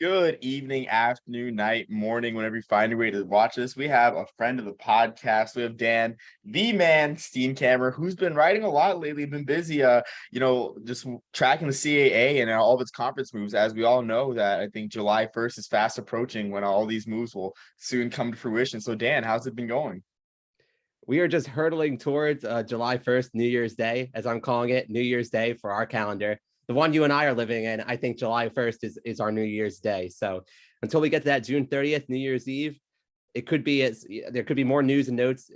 Good evening, afternoon, night, morning, whenever you find your way to watch this. We have a friend of the podcast. We have Dan, the man, Steenkamer, who's been writing a lot lately, been busy, just tracking the CAA and all of its conference moves. As we all know, that I think July 1st is fast approaching when all these moves will soon come to fruition. So, Dan, how's it been going? We are just hurtling towards July 1st, New Year's Day, as I'm calling it, New Year's Day for our calendar. The one you and I are living in, I think July 1st is our New Year's Day. So until we get to that June 30th, New Year's Eve, there could be more news and notes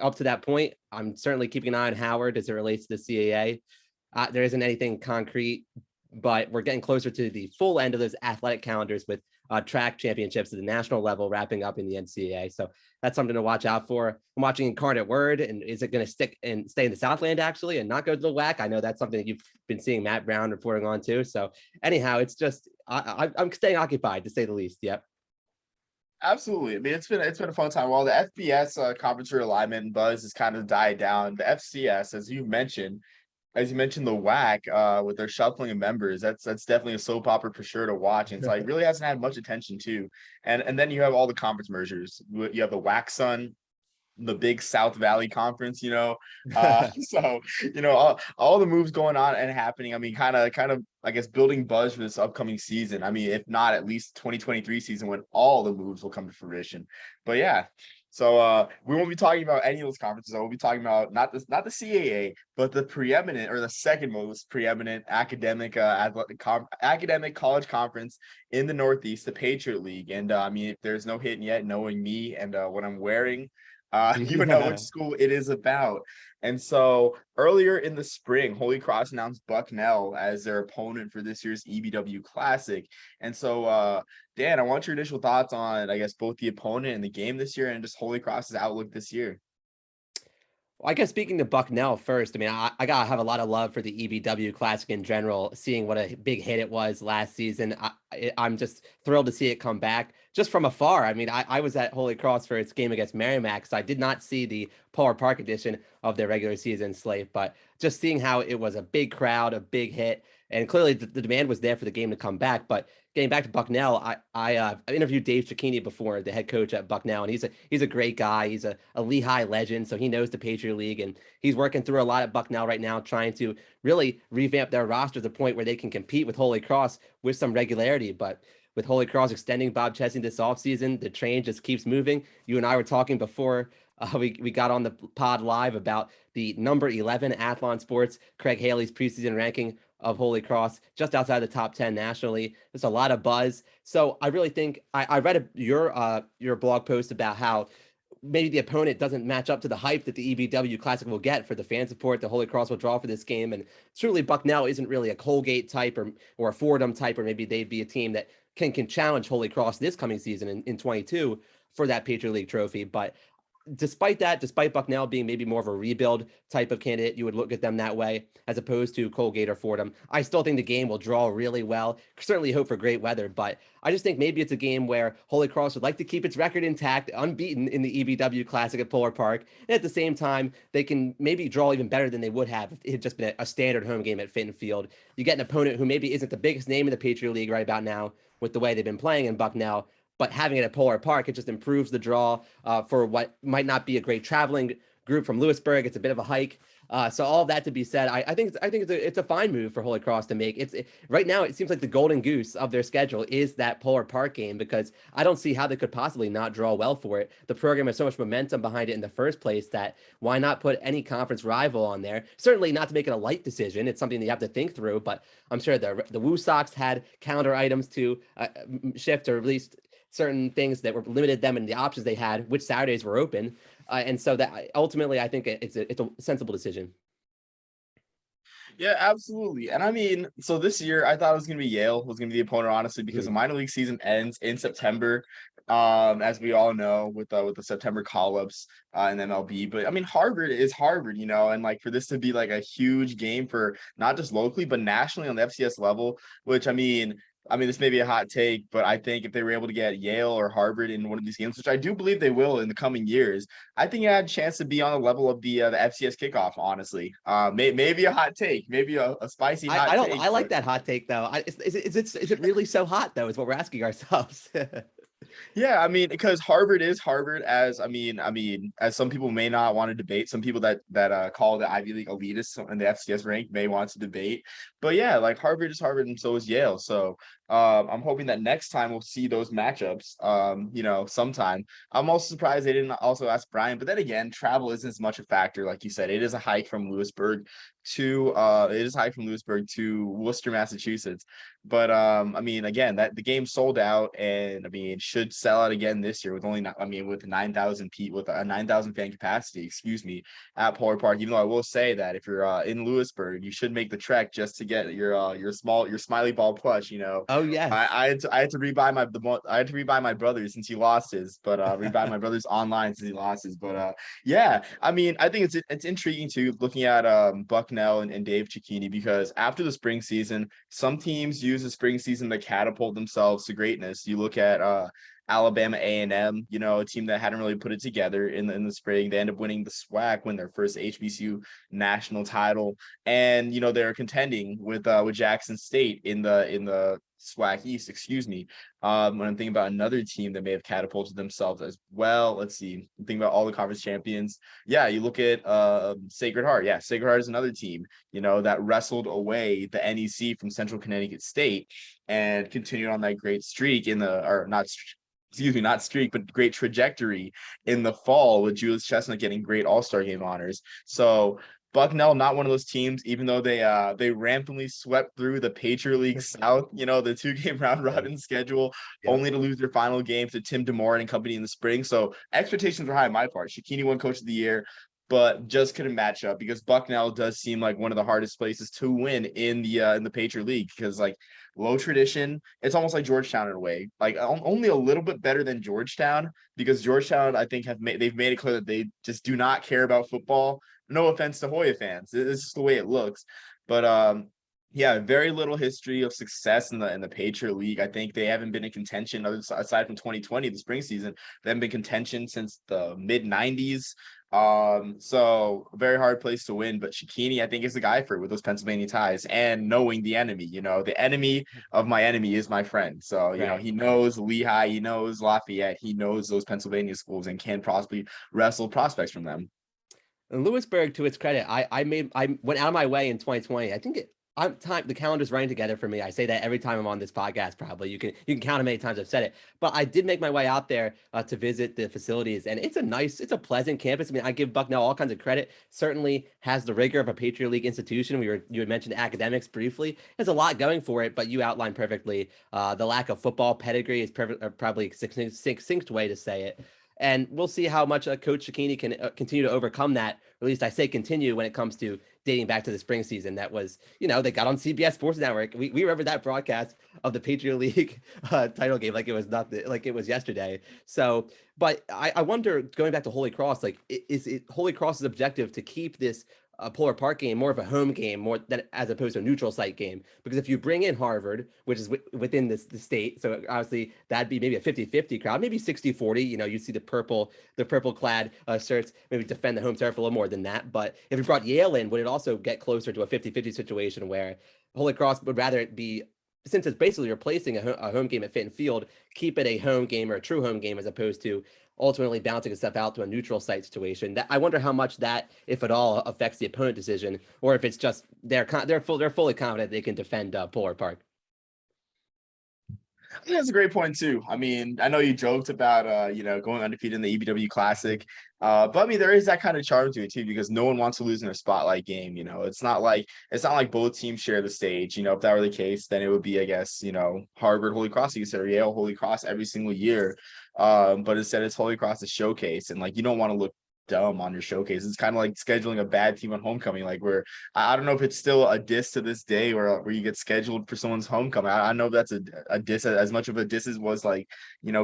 up to that point. I'm certainly keeping an eye on Howard as it relates to the CAA. There isn't anything concrete, but we're getting closer to the full end of those athletic calendars with track championships at the national level wrapping up in the NCAA. So that's something to watch out for. I'm watching Incarnate Word, and is it going to stick and stay in the Southland actually and not go to the WAC? I know that's something that you've been seeing Matt Brown reporting on too. So anyhow, it's just I'm staying occupied to say the least. Yep. Absolutely. I mean, it's been a fun time. While the FBS conference realignment buzz has kind of died down, the FCS, as you mentioned, the WAC with their shuffling of members, that's definitely a soap opera for sure to watch. And so it really hasn't had much attention too. And then you have all the conference mergers. You have the WAC Sun, the big South Valley Conference, so all the moves going on and happening. I mean, kind of I guess building buzz for this upcoming season. I mean, if not at least 2023 season when all the moves will come to fruition. But yeah. So we won't be talking about any of those conferences. We'll be talking about not the CAA, but the preeminent or the second most preeminent academic college conference in the Northeast, the Patriot League. And I mean, if there's no hidden yet, knowing me and what I'm wearing, you know which school it is about. And so earlier in the spring, Holy Cross announced Bucknell as their opponent for this year's EBW Classic. And so, Dan, I want your initial thoughts on, I guess, both the opponent and the game this year and just Holy Cross's outlook this year. Well, I guess speaking to Bucknell first, I mean, I gotta have a lot of love for the EBW Classic in general. Seeing what a big hit it was last season, I'm just thrilled to see it come back just from afar. I mean, I was at Holy Cross for its game against Merrimack, so I did not see the Polar Park edition of their regular season slate, but just seeing how it was a big crowd, a big hit, and clearly the demand was there for the game to come back. But getting back to Bucknell, I interviewed Dave Cicchini before, the head coach at Bucknell, and he's a great guy. He's a Lehigh legend, so he knows the Patriot League, and he's working through a lot at Bucknell right now, trying to really revamp their roster to the point where they can compete with Holy Cross with some regularity. But with Holy Cross extending Bob Chesney this offseason, the train just keeps moving. You and I were talking before we got on the pod live about the number 11 Athlon Sports, Craig Haley's preseason ranking of Holy Cross, just outside the top 10 nationally. There's a lot of buzz. So I really think I read your blog post about how maybe the opponent doesn't match up to the hype that the EBW Classic will get for the fan support the Holy Cross will draw for this game. And truly, Bucknell isn't really a Colgate type or a Fordham type, or maybe they'd be a team that can challenge Holy Cross this coming season in 22 for that Patriot League trophy. But despite Bucknell being maybe more of a rebuild type of candidate, you would look at them that way as opposed to Colgate or Fordham. I still think the game will draw really well. Certainly hope for great weather, but I just think maybe it's a game where Holy Cross would like to keep its record intact, unbeaten in the EBW Classic at Polar Park, and at the same time they can maybe draw even better than they would have if it had just been a standard home game at Fitton Field. You get an opponent who maybe isn't the biggest name in the Patriot League right about now with the way they've been playing in Bucknell, but having it at Polar Park, it just improves the draw for what might not be a great traveling group from Lewisburg. It's a bit of a hike. So all of that to be said, I think it's a fine move for Holy Cross to make. Right now it seems like the golden goose of their schedule is that Polar Park game, because I don't see how they could possibly not draw well for it. The program has so much momentum behind it in the first place that why not put any conference rival on there? Certainly not to make it a light decision. It's something that you have to think through, but I'm sure the Woo Sox had calendar items to shift, or at least certain things that were limited them and the options they had, which Saturdays were open. And so that ultimately, I think it's a sensible decision. Yeah, absolutely. And I mean, so this year I thought it was gonna be Yale was gonna be the opponent, honestly, because the Mm. minor league season ends in September, as we all know, with the September call-ups in MLB. But I mean, Harvard is Harvard, and like for this to be like a huge game for not just locally but nationally on the FCS level, which I mean, I mean, this may be a hot take, but I think if they were able to get Yale or Harvard in one of these games, which I do believe they will in the coming years, I think it had a chance to be on the level of the FCS kickoff. Honestly, maybe a hot take, maybe a spicy I hot don't take, I like but that hot take though. Is it really so hot though? Is what we're asking ourselves. yeah, I mean, because Harvard is Harvard, as I mean, as some people may not want to debate, some people that call the Ivy League elitists and the FCS rank may want to debate, but yeah, like Harvard is Harvard, and so is Yale. So I'm hoping that next time we'll see those matchups. Sometime. I'm also surprised they didn't also ask Brian, but then again, travel isn't as much a factor, like you said. It is a hike from Lewisburg to Worcester, Massachusetts. But I mean, again, that the game sold out, and I mean, should sell out again this year with only not, I mean, with 9,000 with a 9,000 fan capacity, excuse me, at Polar Park. Even though I will say that if you're in Lewisburg, you should make the trek just to get your Smiley Ball plush. Oh yes. I had to rebuy I had to rebuy my brother since he lost his, but rebuy my brother's online since he lost his. But yeah, I mean, I think it's intriguing too, looking at Bucknell and Dave Cicchini, because after the spring season, some teams use the spring season to catapult themselves to greatness. You look at Alabama A&M, a team that hadn't really put it together in the spring. They end up winning the SWAC, win their first HBCU national title, and they're contending with Jackson State in the SWAC East, excuse me. When I'm thinking about another team that may have catapulted themselves as well, let's see. I'm thinking about all the conference champions. Yeah, you look at Sacred Heart. Yeah, Sacred Heart is another team, that wrestled away the NEC from Central Connecticut State and continued on that great streak or not, excuse me, not streak, but great trajectory in the fall with Julius Chestnut getting great All-Star game honors. So Bucknell, not one of those teams, even though they rampantly swept through the Patriot League South, the 2-game round Yes. robin schedule, Yep. only to lose their final game to Tim DeMoran and company in the spring. So expectations were high on my part. Shakini won Coach of the Year, but just couldn't match up, because Bucknell does seem like one of the hardest places to win in the Patriot League, because like low tradition, it's almost like Georgetown in a way, like only a little bit better than Georgetown, because Georgetown, I think, they've made it clear that they just do not care about football. No offense to Hoya fans, it's just the way it looks. But yeah, very little history of success in the Patriot League. I think they haven't been in contention aside from 2020, the spring season. They haven't been contention since the mid 90s. So very hard place to win. But Shikini, I think, is the guy for it with those Pennsylvania ties and knowing the enemy. The enemy of my enemy is my friend. So Right. he knows Lehigh, he knows Lafayette, he knows those Pennsylvania schools, and can possibly wrestle prospects from them. And Lewisburg, to its credit, I went out of my way in 2020. I think the calendar's running together for me. I say that every time I'm on this podcast. Probably you can count how many times I've said it. But I did make my way out there to visit the facilities, and it's a pleasant campus. I mean, I give Bucknell all kinds of credit. Certainly has the rigor of a Patriot League institution. You had mentioned academics briefly. There's a lot going for it, but you outlined perfectly the lack of football pedigree is probably a succinct way to say it. And we'll see how much Coach Shakini can continue to overcome that. Or at least I say continue when it comes to dating back to the spring season. That was, they got on CBS Sports Network. We remember that broadcast of the Patriot League title game like it was nothing, like it was yesterday. So, but I wonder, going back to Holy Cross, like is it Holy Cross's objective to keep this Polar Park game more of a home game, more than as opposed to a neutral site game? Because if you bring in Harvard, which is within the state, so obviously that'd be maybe a 50-50 crowd, maybe 60-40. You see the purple clad shirts maybe defend the home turf a little more than that. But if you brought Yale in, would it also get closer to a 50-50 situation where Holy Cross would rather it be, since it's basically replacing a home game at Fitton Field, keep it a home game or a true home game as opposed to ultimately bouncing stuff out to a neutral site situation? That I wonder how much that, if at all, affects the opponent decision, or if it's just they're fully confident they can defend Polar Park. I think that's a great point too. I mean, I know you joked about going undefeated in the EBW Classic. But I mean, there is that kind of charm to it too, because no one wants to lose in their spotlight game. It's not like both teams share the stage. If that were the case, then it would be, I guess, Harvard, Holy Cross, you consider Yale, Holy Cross every single year. But instead it's Holy Cross a showcase, and like you don't want to look dumb on your showcase. It's kind of like scheduling a bad team on homecoming, like where I don't know if it's still a diss to this day where you get scheduled for someone's homecoming. I know that's a diss, as much of a diss as was like,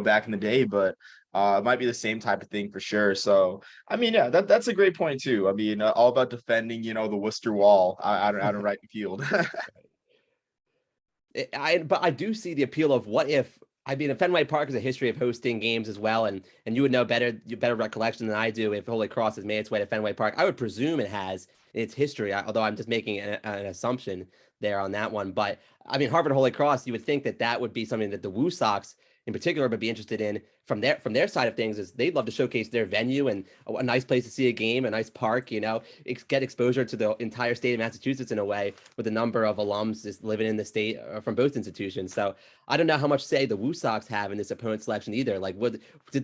back in the day, but it might be the same type of thing for sure. So, I mean, yeah, that's a great point too. I mean, all about defending, the Worcester Wall. I don't right field. But I do see the appeal of what if. I mean, Fenway Park has a history of hosting games as well, and you would know better recollection than I do if Holy Cross has made its way to Fenway Park. I would presume it has in its history, although I'm just making an assumption there on that one. But I mean, Harvard Holy Cross, you would think that that would be something that the Woo Sox in particular would be interested in from their side of things, is they'd love to showcase their venue and a nice place to see a game, a nice park, get exposure to the entire state of Massachusetts in a way with a number of alums just living in the state from both institutions. So I don't know how much say the Woo Sox have in this opponent selection either. Like,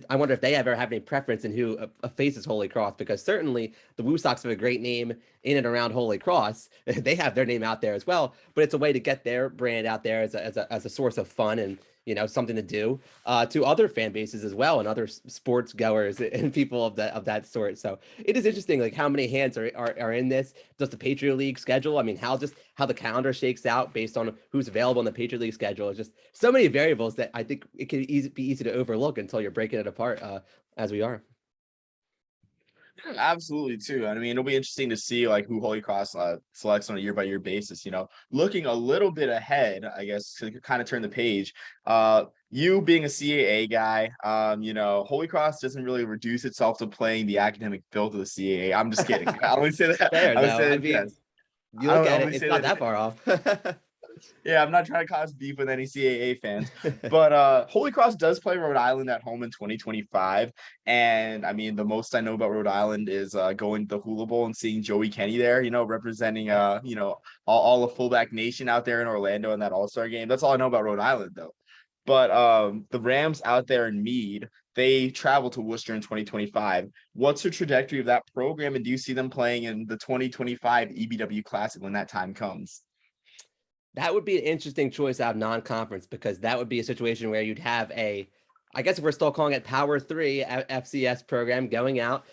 I wonder if they ever have any preference in who faces Holy Cross, because certainly the Woo Sox have a great name in and around Holy Cross. They have their name out there as well, but it's a way to get their brand out there as a source of fun and something to do to other fan bases as well, and other sports goers and people of that sort. So it is interesting, like how many hands are in this. Does the Patriot League schedule? I mean, how the calendar shakes out based on who's available in the Patriot League schedule is just so many variables that I think it can be easy to overlook until you're breaking it apart, as we are. Yeah, absolutely too. I mean, it'll be interesting to see like who Holy Cross selects on a year by year basis. Looking a little bit ahead, I guess, to kind of turn the page. You being a CAA guy, Holy Cross doesn't really reduce itself to playing the academic filth of the CAA. I'm just kidding. I only say that. Fair, I would no. say I that mean, yes. you I look at it, only it's say not that. that far off. Yeah, I'm not trying to cause beef with any CAA fans, but Holy Cross does play Rhode Island at home in 2025. And I mean, the most I know about Rhode Island is going to the Hula Bowl and seeing Joey Kenny there, representing all the fullback nation out there in Orlando in that All-Star game. That's all I know about Rhode Island though. But the Rams out there in Meade, they travel to Worcester in 2025. What's the trajectory of that program, and do you see them playing in the 2025 EBW Classic when that time comes? That would be an interesting choice out of non-conference, because that would be a situation where you'd have I guess if we're still calling it Power Three FCS program going out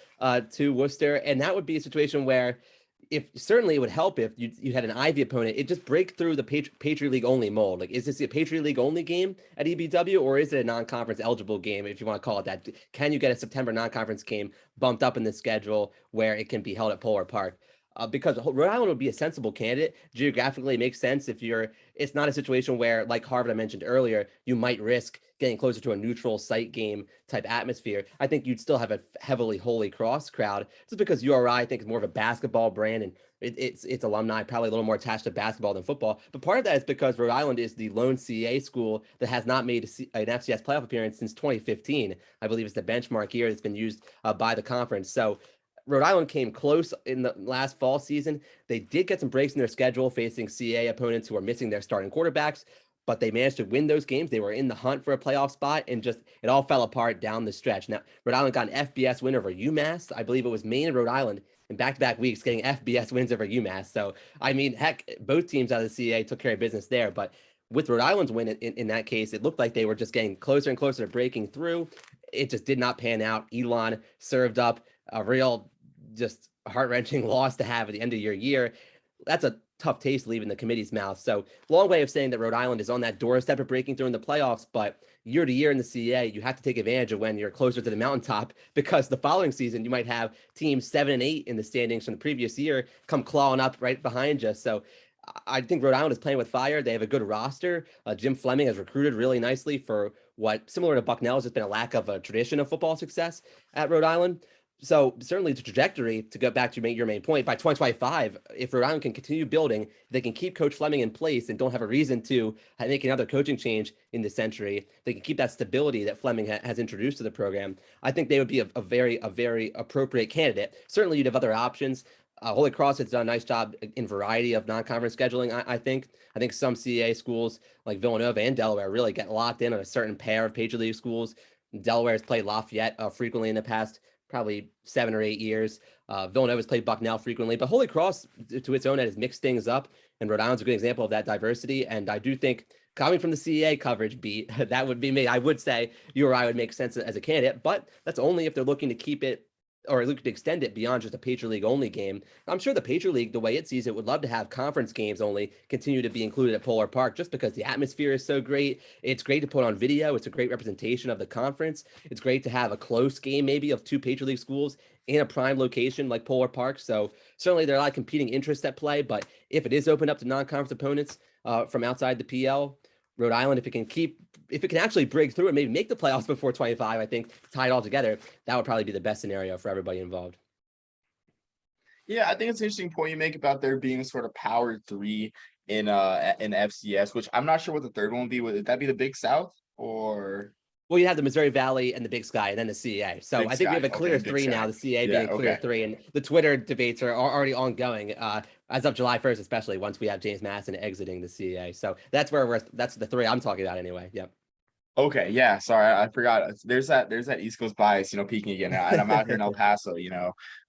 to Worcester, and that would be a situation where, if certainly it would help if you had an Ivy opponent, it just break through the Patriot League only mold. Like, is this a Patriot League only game at EBW, or is it a non-conference eligible game, if you want to call it that? Can you get a September non-conference game bumped up in the schedule where it can be held at Polar Park? Because Rhode Island would be a sensible candidate. Geographically, it makes sense if it's not a situation where, like Harvard I mentioned earlier, you might risk getting closer to a neutral site game type atmosphere. I think you'd still have a heavily Holy Cross crowd, just because URI, I think, is more of a basketball brand, and it's alumni probably a little more attached to basketball than football. But part of that is because Rhode Island is the lone CA school that has not made an FCS playoff appearance since 2015. I believe it's the benchmark year that's been used by the conference. So Rhode Island came close in the last fall season. They did get some breaks in their schedule facing CA opponents who are missing their starting quarterbacks, but they managed to win those games. They were in the hunt for a playoff spot, and just it all fell apart down the stretch. Now, Rhode Island got an FBS win over UMass. I believe it was Maine and Rhode Island in back-to-back weeks getting FBS wins over UMass. So, I mean, heck, both teams out of the CA took care of business there. But with Rhode Island's win in that case, it looked like they were just getting closer and closer to breaking through. It just did not pan out. Elon served up a real just heart-wrenching loss to have at the end of your year. That's a tough taste leaving the committee's mouth. So, long way of saying that Rhode Island is on that doorstep of breaking through in the playoffs, but year to year in the CA, you have to take advantage of when you're closer to the mountaintop, because the following season you might have teams 7 and 8 in the standings from the previous year come clawing up right behind you. So I think Rhode Island is playing with fire. They have a good roster. Jim Fleming has recruited really nicely for what, similar to Bucknell, has just been a lack of a tradition of football success at Rhode Island. So certainly the trajectory, to go back to your main point, by 2025, if Rhode Island can continue building, they can keep Coach Fleming in place and don't have a reason to make another coaching change in this century. They can keep that stability that Fleming has introduced to the program. I think they would be a very appropriate candidate. Certainly you'd have other options. Holy Cross has done a nice job in variety of non-conference scheduling. I think some CAA schools like Villanova and Delaware really get locked in on a certain pair of Patriot League schools. Delaware has played Lafayette frequently in the past probably 7 or 8 years. Villanova's played Bucknell frequently, but Holy Cross, to its own end, has mixed things up, and Rhode Island's a good example of that diversity. And I do think, coming from the CEA coverage beat, that would be me. I would say URI would make sense as a candidate, but that's only if they're looking to keep it, or looking to extend it beyond just a Patriot League only game. I'm sure the Patriot League, the way it sees it, would love to have conference games only continue to be included at Polar Park, just because the atmosphere is so great. It's great to put on video. It's a great representation of the conference. It's great to have a close game, maybe, of two Patriot League schools in a prime location like Polar Park. So certainly there are a lot of competing interests at play, but if it is opened up to non-conference opponents, from outside the PL. Rhode Island, if it can actually break through and maybe make the playoffs before 25, I think tie it all together, that would probably be the best scenario for everybody involved. Yeah, I think it's an interesting point you make about there being a sort of power three in FCS, which I'm not sure what the third one would be. Would that be the Big South or Well, you have the Missouri Valley and the Big Sky, and then the CA. So Big I think we Sky? have a Okay, clear Big three now. Sky. The CA being Yeah, a clear okay. three, and the Twitter debates are already ongoing as of July 1st, especially once we have James Madison exiting the CA. So that's the three I'm talking about anyway. Yep. Okay, yeah, sorry, I forgot. There's that East Coast bias, peaking again, and I'm out here in El Paso.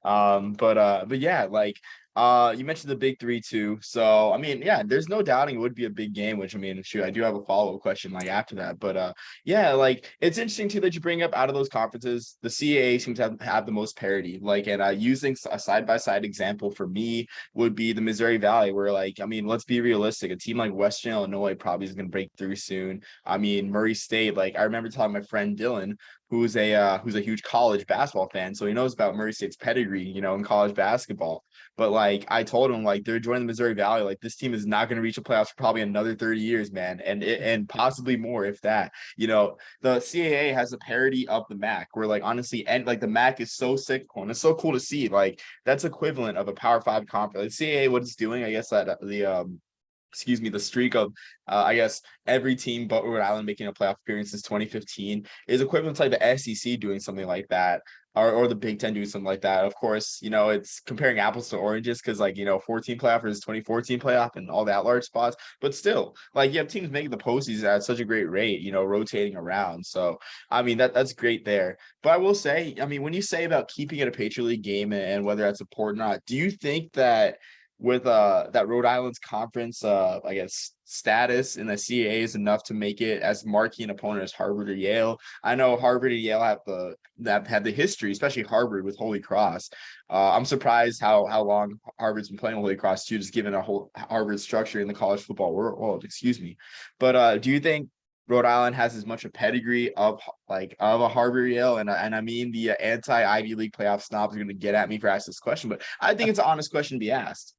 But yeah, like you mentioned the big three too. So I mean, yeah, there's no doubting it would be a big game, which I mean, shoot, I do have a follow-up question like after that. But yeah, like it's interesting too that you bring up out of those conferences, the CAA seems to have the most parity. Like, and using a side-by-side example for me would be the Missouri Valley, where like, I mean, let's be realistic, a team like Western Illinois probably is gonna break through soon. I mean, Murray State, like I remember telling my friend Dylan, who's a huge college basketball fan, so he knows about Murray State's pedigree, in college basketball. But like I told him, like they're joining the Missouri Valley, like this team is not going to reach the playoffs for probably another 30 years, man, and possibly more if that. The CAA has a parity of the MAC, where like honestly, and like the MAC is so cyclical, and it's so cool to see. Like that's equivalent of a Power Five conference. Like, CAA, what it's doing, I guess that the streak of I guess every team but Rhode Island making a playoff appearance since 2015 is equivalent to like the SEC doing something like that, or the Big Ten doing something like that. Of course, it's comparing apples to oranges because 14 playoff versus 2014 playoff and all that large spots, but still, like you have teams making the postseason at such a great rate, rotating around. So I mean that's great there. But I will say, I mean, when you say about keeping it a Patriot League game and whether that's important or not, do you think that with that Rhode Island's conference I guess status in the CAA is enough to make it as marquee an opponent as Harvard or Yale? I know Harvard and Yale have the history, especially Harvard with Holy Cross. I'm surprised how long Harvard's been playing Holy Cross too, just given a whole Harvard structure in the college football world, excuse me. But do you think Rhode Island has as much a pedigree of a Harvard Yale, and I mean the anti Ivy League playoff snobs are going to get at me for asking this question, but I think it's an honest question to be asked.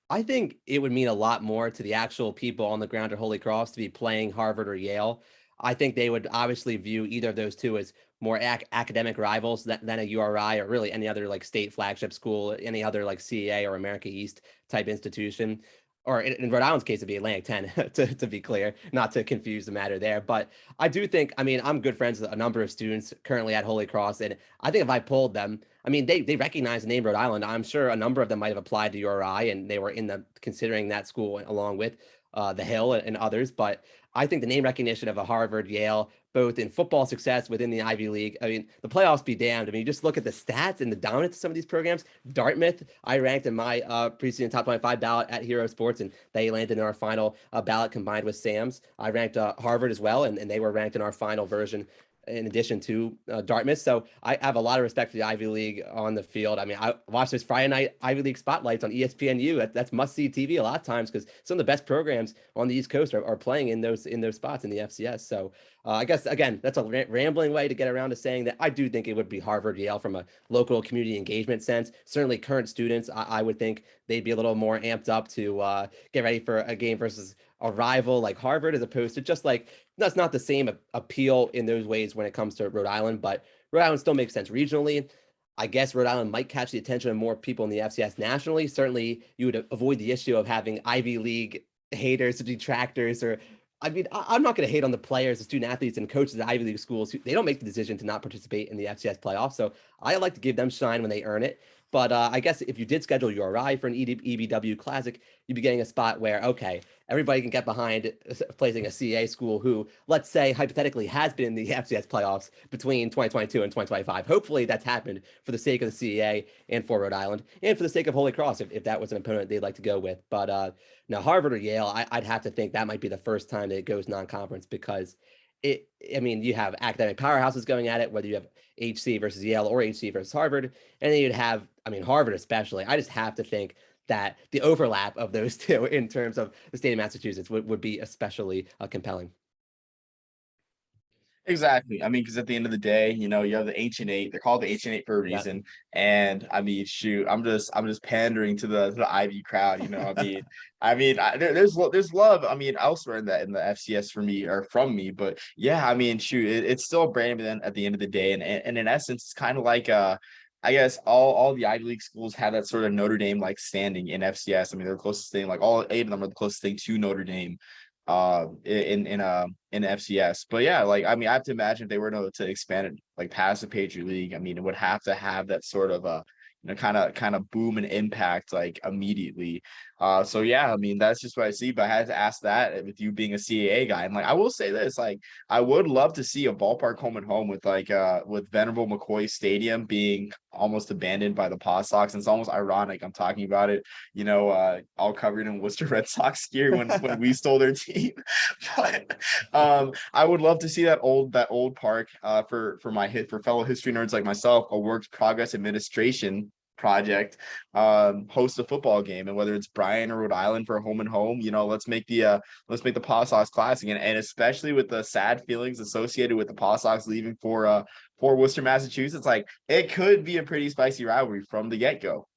I think it would mean a lot more to the actual people on the ground at Holy Cross to be playing Harvard or Yale. I think they would obviously view either of those two as more academic rivals than a URI or really any other like state flagship school, any other like CEA or America East type institution. Or in Rhode Island's case, it'd be Atlantic 10, to be clear, not to confuse the matter there. But I do think, I mean, I'm good friends with a number of students currently at Holy Cross. And I think if I polled them, I mean, they recognize the name Rhode Island. I'm sure a number of them might have applied to URI and they were considering that school along with the Hill and others. But I think the name recognition of a Harvard, Yale, both in football success within the Ivy League. I mean, the playoffs be damned. I mean, you just look at the stats and the dominance of some of these programs. Dartmouth, I ranked in my preseason top 25 ballot at Hero Sports, and they landed in our final ballot combined with Sam's. I ranked Harvard as well, and they were ranked in our final version in addition to Dartmouth. So I have a lot of respect for the Ivy League on the field. I mean, I watched those Friday night Ivy League spotlights on ESPNU. That's must-see TV a lot of times because some of the best programs on the East Coast are playing in those spots in the FCS. So I guess, again, that's a rambling way to get around to saying that I do think it would be Harvard, Yale from a local community engagement sense. Certainly current students, I would think they'd be a little more amped up to get ready for a game versus a rival like Harvard, as opposed to just like, that's not the same appeal in those ways when it comes to Rhode Island, but Rhode Island still makes sense regionally. I guess Rhode Island might catch the attention of more people in the FCS nationally. Certainly, you would avoid the issue of having Ivy League haters or detractors, or I mean, I'm not going to hate on the players, the student athletes, and coaches at Ivy League schools. They don't make the decision to not participate in the FCS playoffs. So I like to give them shine when they earn it. But I guess if you did schedule your ride for an EBW Classic, you'd be getting a spot where, okay, everybody can get behind placing a CA school who, let's say, hypothetically has been in the FCS playoffs between 2022 and 2025. Hopefully that's happened for the sake of the CEA and for Rhode Island and for the sake of Holy Cross, if that was an opponent they'd like to go with. But now Harvard or Yale, I'd have to think that might be the first time that it goes non-conference because I mean, you have academic powerhouses going at it, whether you have HC versus Yale or HC versus Harvard, and then you'd have, I mean, Harvard especially. I just have to think that the overlap of those two in terms of the state of Massachusetts would be especially compelling. Exactly. I mean, because at the end of the day, you have the Ancient Eight. They're called the Ancient Eight for a Yeah. reason. And I mean, shoot, I'm just pandering to the Ivy crowd. There's love. I mean, elsewhere in the FCS for me or from me, but yeah, I mean, shoot, it's still Brandon at the end of the day, and in essence, it's kind of like I guess all the Ivy League schools have that sort of Notre Dame like standing in FCS. I mean, they're the closest thing, like all eight of them are the closest thing to Notre Dame in FCS. But yeah, like I mean, I have to imagine if they were to expand it like past the Patriot League, I mean, it would have to have that sort of kind of boom and impact like immediately. So yeah, I mean, that's just what I see. But I had to ask that with you being a CAA guy. And like I will say this, like I would love to see a ballpark home and home with Venerable McCoy Stadium being almost abandoned by the Paw Sox. And it's almost ironic. I'm talking about it, all covered in Worcester Red Sox gear when we stole their team. But I would love to see that old park for fellow history nerds like myself, a work progress administration project, host a football game, and whether it's Bryan or Rhode Island for a home and home, let's make the Paw Sox Classic, and especially with the sad feelings associated with the Paw Sox leaving for Worcester, Massachusetts, like it could be a pretty spicy rivalry from the get go.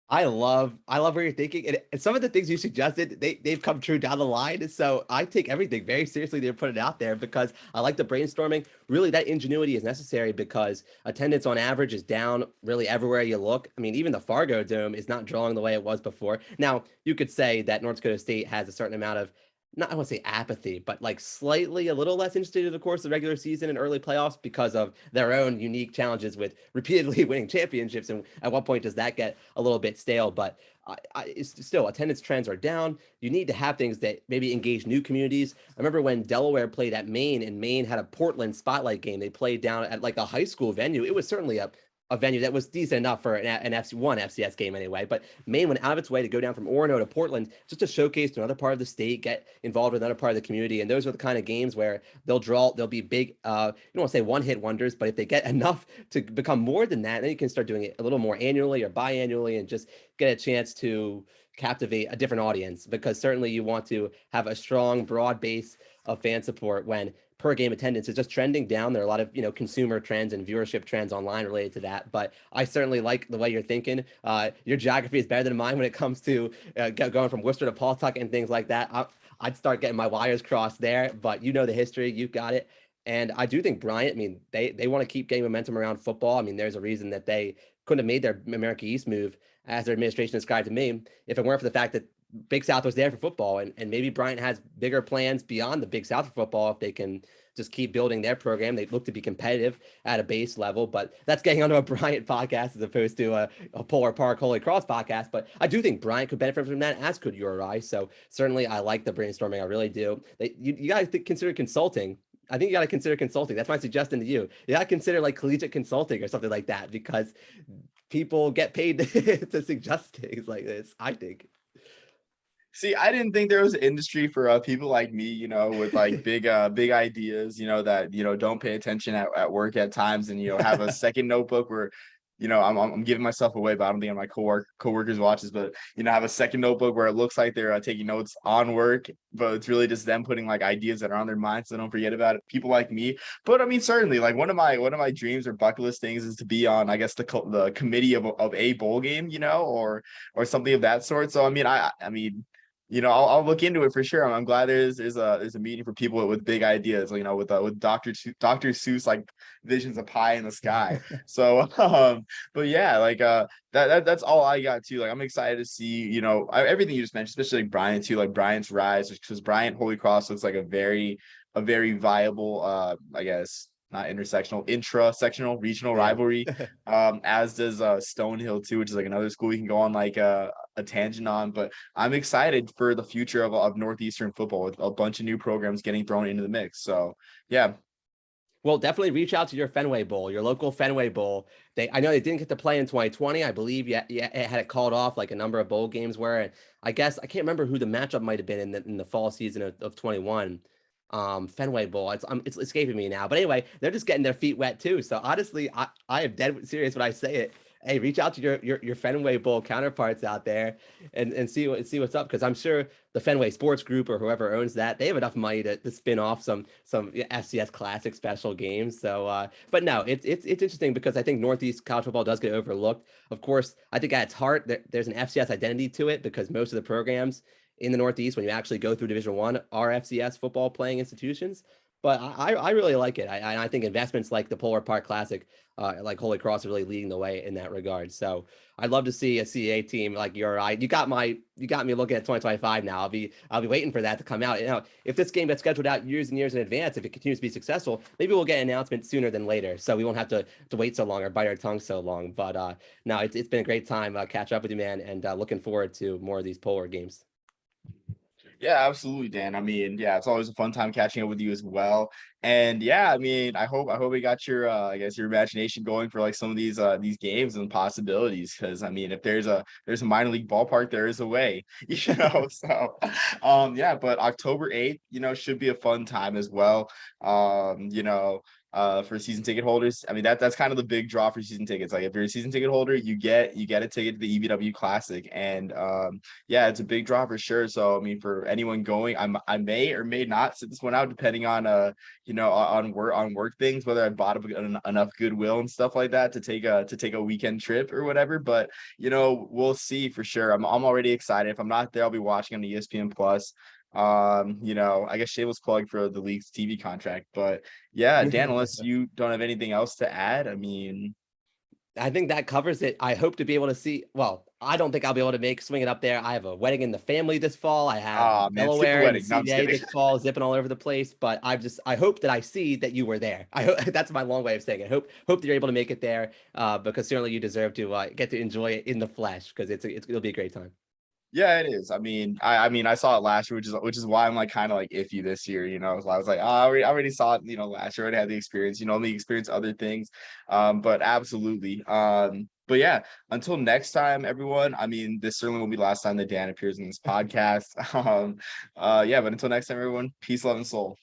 I love where you're thinking, and some of the things you suggested, they've come true down the line. So I take everything very seriously. They're putting it out there because I like the brainstorming. Really, that ingenuity is necessary because attendance on average is down really everywhere you look. I mean, even the Fargo Dome is not drawing the way it was before. Now, you could say that North Dakota State has a certain amount of, not I want to say apathy, but like slightly a little less interested in the course of the regular season and early playoffs because of their own unique challenges with repeatedly winning championships. And at what point does that get a little bit stale? But it's still attendance trends are down. You need to have things that maybe engage new communities. I remember when Delaware played at Maine and Maine had a Portland spotlight game. They played down at like a high school venue. It was certainly a venue that was decent enough for an one FCS game anyway. But Maine went out of its way to go down from Orono to Portland just to showcase to another part of the state, get involved with another part of the community. And those are the kind of games where they'll be big, you don't want to say one hit wonders, but if they get enough to become more than that, then you can start doing it a little more annually or biannually and just get a chance to captivate a different audience, because certainly you want to have a strong, broad base of fan support when per game attendance is just trending down. There are a lot of consumer trends and viewership trends online related to that. But I certainly like the way you're thinking. Your geography is better than mine when it comes to going from Worcester to Pawtucket and things like that. I'd start getting my wires crossed there. But you know the history, you've got it. And I do think Bryant, I mean, they want to keep getting momentum around football. I mean, there's a reason that they couldn't have made their America East move, as their administration described to me, if it weren't for the fact that Big South was there for football. And maybe Bryant has bigger plans beyond the Big South for football if they can just keep building their program. They look to be competitive at a base level, but that's getting onto a Bryant podcast as opposed to a Polar Park Holy Cross podcast. But I do think Bryant could benefit from that, as could URI. So certainly I like the brainstorming. I really do. You got to consider consulting. I think you got to consider consulting. That's my suggestion to you. You got to consider like collegiate consulting or something like that, because people get paid to suggest things like this, I think. See, I didn't think there was an industry for people like me, with like big ideas, that don't pay attention at work at times, and have a second notebook where I'm giving myself away, but I don't think my coworkers watches, but have a second notebook where it looks like they're taking notes on work, but it's really just them putting like ideas that are on their minds, so don't forget about it. People like me. But I mean, certainly, like one of my dreams or bucket list things is to be on, I guess, the committee of a bowl game, or something of that sort. So I mean, I mean, I'll look into it for sure. I'm glad there's a meeting for people with big ideas, with Dr. Seuss like visions of pie in the sky. So, but yeah, like that's all I got too. Like I'm excited to see, everything you just mentioned, especially like Bryant too, like Bryant's rise, because Bryant Holy Cross looks like a very viable, I guess not intersectional, intra-sectional regional Yeah. rivalry. As does Stonehill too, which is like another school we can go on like a tangent on. But I'm excited for the future of Northeastern football with a bunch of new programs getting thrown into the mix. So yeah. Well, definitely reach out to your Fenway Bowl, your local Fenway Bowl. I know they didn't get to play in 2020. I believe yeah, it had it called off like a number of bowl games where, and I guess I can't remember who the matchup might have been in the fall season of 21. Fenway Bowl. It's escaping me now. But anyway, they're just getting their feet wet too. So honestly, I am dead serious when I say it. Hey, reach out to your Fenway Bowl counterparts out there and see what's up, because I'm sure the Fenway Sports Group or whoever owns that, they have enough money to spin off some FCS Classic special games. So, but no, it's interesting because I think Northeast college football does get overlooked. Of course, I think at its heart there's an FCS identity to it because most of the programs in the Northeast, when you actually go through Division One, are FCS football playing institutions. But I really like it. I think investments like the Polar Park Classic, like Holy Cross, are really leading the way in that regard. So I'd love to see a CAA team like your eye. You got me looking at 2025 now. I'll be waiting for that to come out. You know, if this game gets scheduled out years and years in advance, if it continues to be successful, maybe we'll get an announcement sooner than later. So we won't have to wait so long or bite our tongue so long. But no, it's been a great time catch up with you, man, and looking forward to more of these Polar games. Yeah, absolutely, Dan. I mean, yeah, it's always a fun time catching up with you as well. And yeah, I mean, I hope we got your I guess your imagination going for like some of these games and possibilities. Cause I mean, if there's a minor league ballpark, there is a way, you know. So yeah, but October 8th, should be a fun time as well. For season ticket holders. I mean, that's kind of the big draw for season tickets. Like if you're a season ticket holder, you get a ticket to the EBW Classic. And yeah, it's a big draw for sure. So I mean, for anyone going, I may or may not sit this one out depending on on work things, whether I bought enough goodwill and stuff like that to take a weekend trip or whatever. But we'll see for sure. I'm already excited. If I'm not there, I'll be watching on the ESPN Plus. I guess shameless plug for the league's TV contract. But yeah, Dan, unless you don't have anything else to add, I mean, I think that covers it. I hope to be able to see. Well, I don't think I'll be able to make swing it up there. I have a wedding in the family this fall. I have ah man, skip the Delaware and the wedding. No, I'm just CBA kidding. this fall, zipping all over the place. But I hope that I see that you were there. I hope that's my long way of saying it. Hope that you're able to make it there, because certainly you deserve to get to enjoy it in the flesh, because it'll be a great time. Yeah, it is. I mean, I saw it last year, which is why I'm like kind of like iffy this year. So I was like, oh, I already saw it. Last year, I already had the experience. Let me experience other things. But absolutely. But yeah, until next time, everyone. I mean, this certainly will be the last time that Dan appears in this podcast. Yeah, but until next time, everyone. Peace, love, and soul.